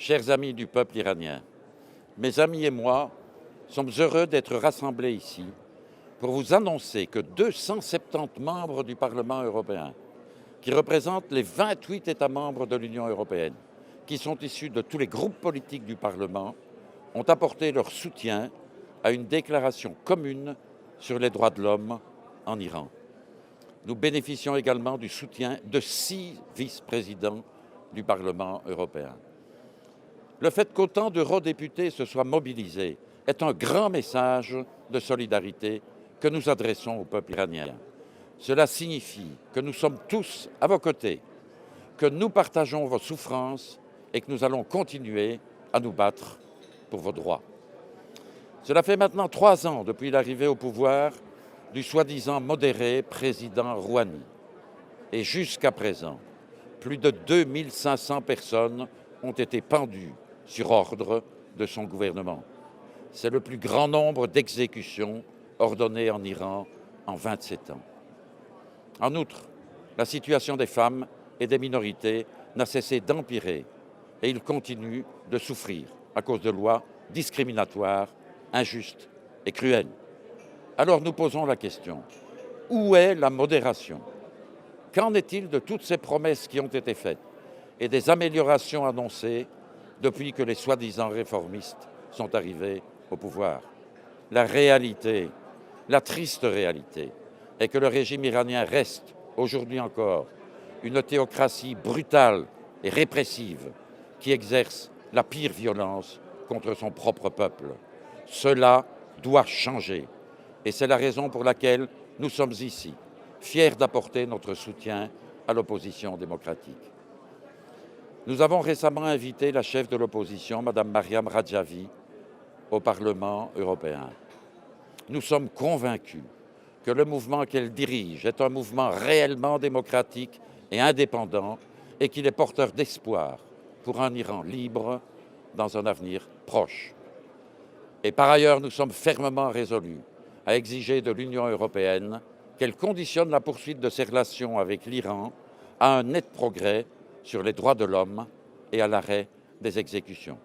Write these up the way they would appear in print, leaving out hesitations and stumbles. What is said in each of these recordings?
chers amis du peuple iranien, mes amis et moi sommes heureux d'être rassemblés ici pour vous annoncer que 270 membres du Parlement européen, qui représentent les 28 États membres de l'Union européenne, qui sont issus de tous les groupes politiques du Parlement, ont apporté leur soutien à une déclaration commune sur les droits de l'homme en Iran. Nous bénéficions également du soutien de 6 vice-présidents du Parlement européen. Le fait qu'autant d'eurodéputés se soient mobilisés est un grand message de solidarité que nous adressons au peuple iranien. Cela signifie que nous sommes tous à vos côtés, que nous partageons vos souffrances et que nous allons continuer à nous battre pour vos droits. Cela fait maintenant 3 ans depuis l'arrivée au pouvoir du soi-disant modéré président Rouhani. Et jusqu'à présent, plus de 2500 personnes ont été pendues sur ordre de son gouvernement. C'est le plus grand nombre d'exécutions ordonnées en Iran en 27 ans. En outre, la situation des femmes et des minorités n'a cessé d'empirer et ils continuent de souffrir à cause de lois discriminatoires, injustes et cruelles. Alors nous posons la question, où est la modération? Qu'en est-il de toutes ces promesses qui ont été faites et des améliorations annoncées depuis que les soi-disant réformistes sont arrivés au pouvoir? La réalité, la triste réalité, est que le régime iranien reste, aujourd'hui encore, une théocratie brutale et répressive qui exerce la pire violence contre son propre peuple. Cela doit changer. Et c'est la raison pour laquelle nous sommes ici, fiers d'apporter notre soutien à l'opposition démocratique. Nous avons récemment invité la chef de l'opposition, Mme Mariam Rajavi, au Parlement européen. Nous sommes convaincus que le mouvement qu'elle dirige est un mouvement réellement démocratique et indépendant et qu'il est porteur d'espoir pour un Iran libre dans un avenir proche. Et par ailleurs, nous sommes fermement résolus à exiger de l'Union européenne qu'elle conditionne la poursuite de ses relations avec l'Iran à un net progrès sur les droits de l'homme et à l'arrêt des exécutions.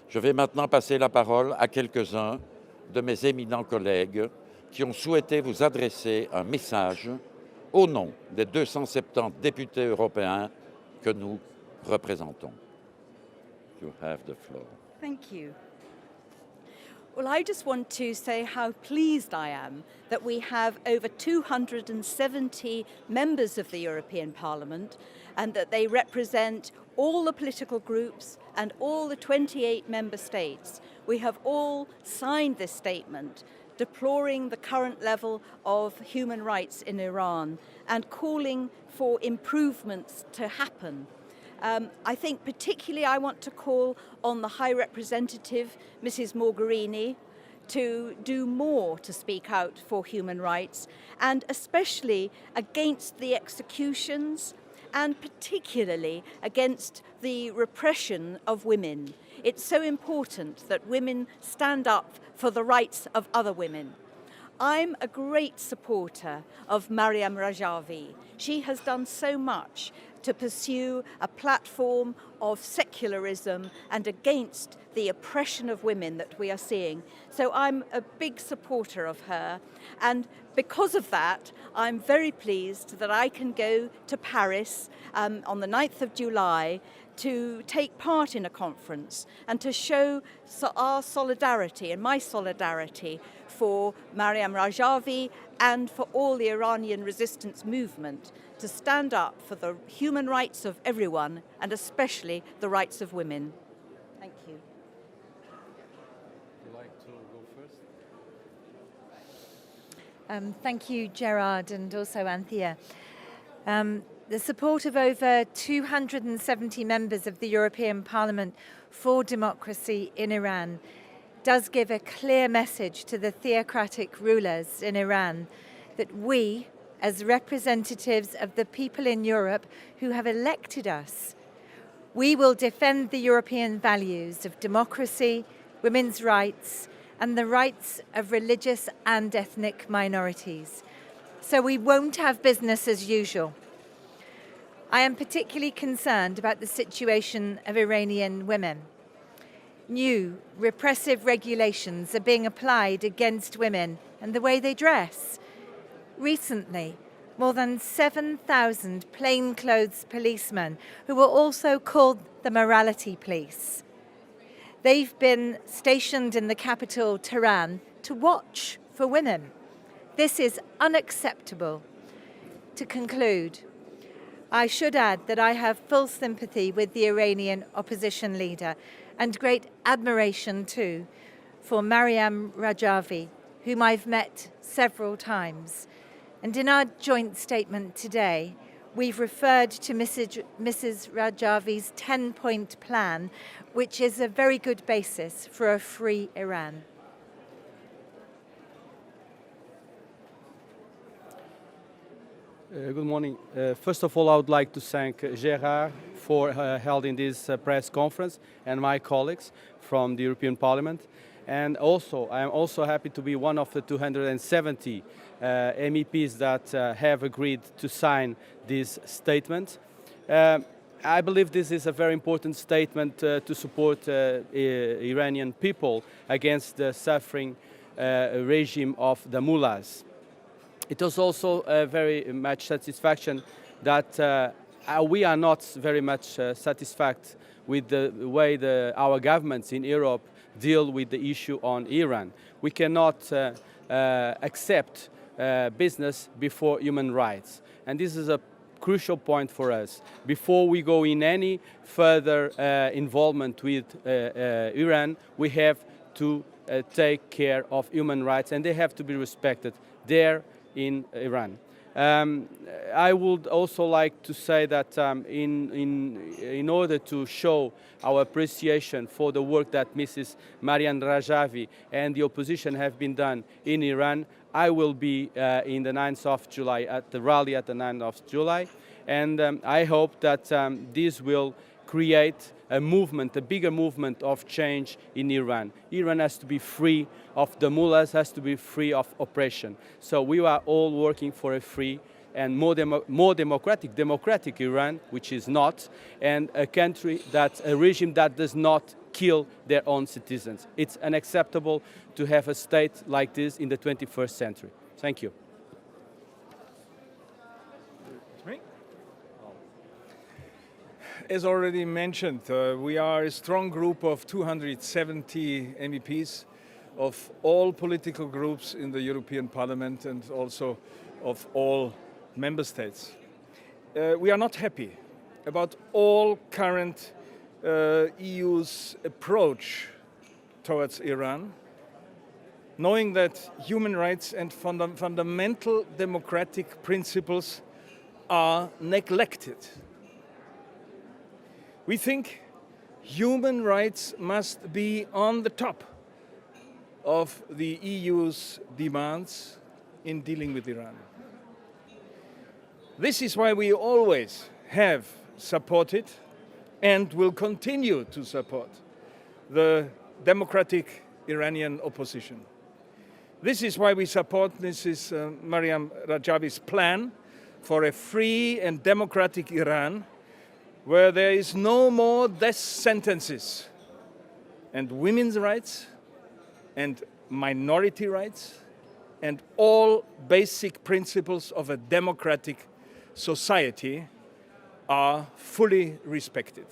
Je vais maintenant passer la parole à quelques-uns de mes éminents collègues qui ont souhaité vous adresser un message au nom des 270 députés européens que nous représentons. You have the floor. Thank you. Well, I just want to say how pleased I am that we have over 270 members of the European Parliament and that they represent all the political groups and all the 28 member states. We have all signed this statement deploring the current level of human rights in Iran and calling for improvements to happen. I think particularly I want to call on the High Representative, Mrs. Mogherini, to do more to speak out for human rights and especially against the executions and particularly against the repression of women. It's so important that women stand up for the rights of other women. I'm a great supporter of Mariam Rajavi. She has done so much to pursue a platform of secularism and against the oppression of women that we are seeing. So I'm a big supporter of her. And because of that, I'm very pleased that I can go to Paris on the 9th of July to take part in a conference and to show our solidarity and my solidarity for Mariam Rajavi and for all the Iranian resistance movement to stand up for the human rights of everyone and especially the rights of women. Thank you. Would you like to go first? Thank you, Gérard, and also Anthea. The support of over 270 members of the European Parliament for democracy in Iran does give a clear message to the theocratic rulers in Iran that we, as representatives of the people in Europe who have elected us, we will defend the European values of democracy, women's rights, and the rights of religious and ethnic minorities. So we won't have business as usual. I am particularly concerned about the situation of Iranian women. New repressive regulations are being applied against women and the way they dress. Recently, more than 7,000 plainclothes policemen, who were also called the morality police, they've been stationed in the capital, Tehran, to watch for women. This is unacceptable. To conclude, I should add that I have full sympathy with the Iranian opposition leader and great admiration too for Maryam Rajavi, whom I've met several times. And in our joint statement today, we've referred to Mrs. Rajavi's 10-point plan, which is a very good basis for a free Iran. Good morning. First of all, I would like to thank Gérard for holding this press conference and my colleagues from the European Parliament. And also, I am also happy to be one of the 270 MEPs that have agreed to sign this statement. I believe this is a very important statement to support Iranian people against the suffering regime of the mullahs. It was also very much satisfaction that we are not very much satisfied with the way our governments in Europe deal with the issue on Iran. We cannot accept business before human rights. And this is a crucial point for us. Before we go in any further involvement with Iran, we have to take care of human rights, and they have to be respected there in Iran. I would also like to say that in order to show our appreciation for the work that Mrs. Maryam Rajavi and the opposition have been done in Iran, I will be in the 9th of July at the rally at the 9th of July, and I hope that this will create a movement, a bigger movement of change in Iran. Iran has to be free of the mullahs, has to be free of oppression. So we are all working for a free and more democratic Iran, which is not, and a country a regime that does not kill their own citizens. It's unacceptable to have a state like this in the 21st century. Thank you. As already mentioned, we are a strong group of 270 MEPs of all political groups in the European Parliament and also of all member states. We are not happy about all current EU's approach towards Iran, knowing that human rights and fundamental democratic principles are neglected. We think human rights must be on the top of the EU's demands in dealing with Iran. This is why we always have supported and will continue to support the democratic Iranian opposition. This is why we support Mrs. Maryam Rajavi's plan for a free and democratic Iran, where there is no more death sentences, and women's rights and minority rights and all basic principles of a democratic society are fully respected.